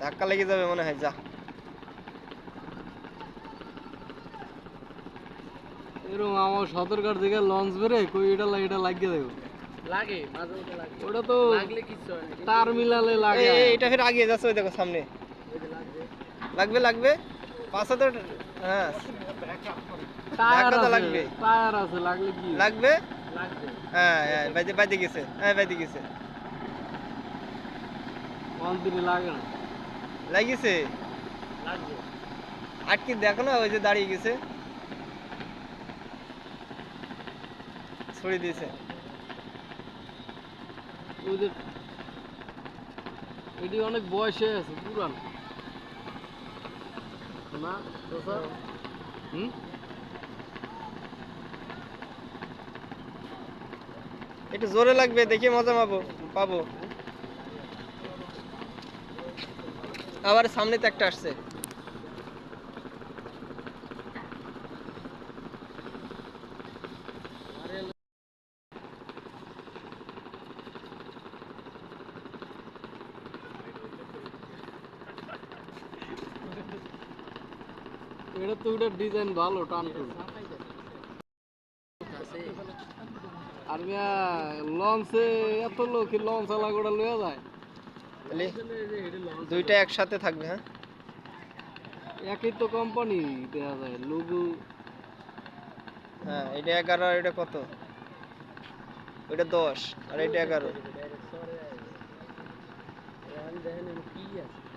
ধাক্কা লেগে যাবে মনে হয়, যা। এরকম আমার সতর্কার দিকে লঞ্চ বেরে কই এটা লাগিয়ে দেবো। লাগে মাঝে মধ্যে লাগে। ওটা তো লাগলে কিছু হয় না। তার মিলালে লাগে। এটা ফের আগিয়ে যাচ্ছে, ওই দেখো সামনে। লাগবে লাগবে পাশে তো। হ্যাঁ, টায়ার ধাক্কা তো আছে, লাগবে। টায়ার আছে, লাগলে কি লাগবে। লাগবে। হ্যাঁ হ্যাঁ, বাইতে বাইতে গেছে, হ্যাঁ বাইতে গেছে। মন্দিরে লাগে না। লাগিয়েছে। লাগবে। আটকে দেখো না, ওই যে দাঁড়িয়ে গেছে, ছড়িয়ে দিয়েছে। ওই যে এটি অনেক বয়স হয়ে আছে, পুরান না তো স্যার। হুম, একটু জোরে লাগবে, দেখে মজা পাবো পাবো। আবার সামনে তো একটা আসছে। এটা তো ওটার ডিজাইন ভালো, টান টুন। আর মিয়া লঞ্চে এত লোক, লঞ্চ আলা গোটা লইয়া যায়। তাহলে দুইটা একসাথে থাকবে। হ্যাঁ, একই তো কোম্পানি দেওয়া যায় লোগো। হ্যাঁ, এটা 11 আর এটা কত? ওইটা 10 আর এটা 11। দেখেন কি আছে।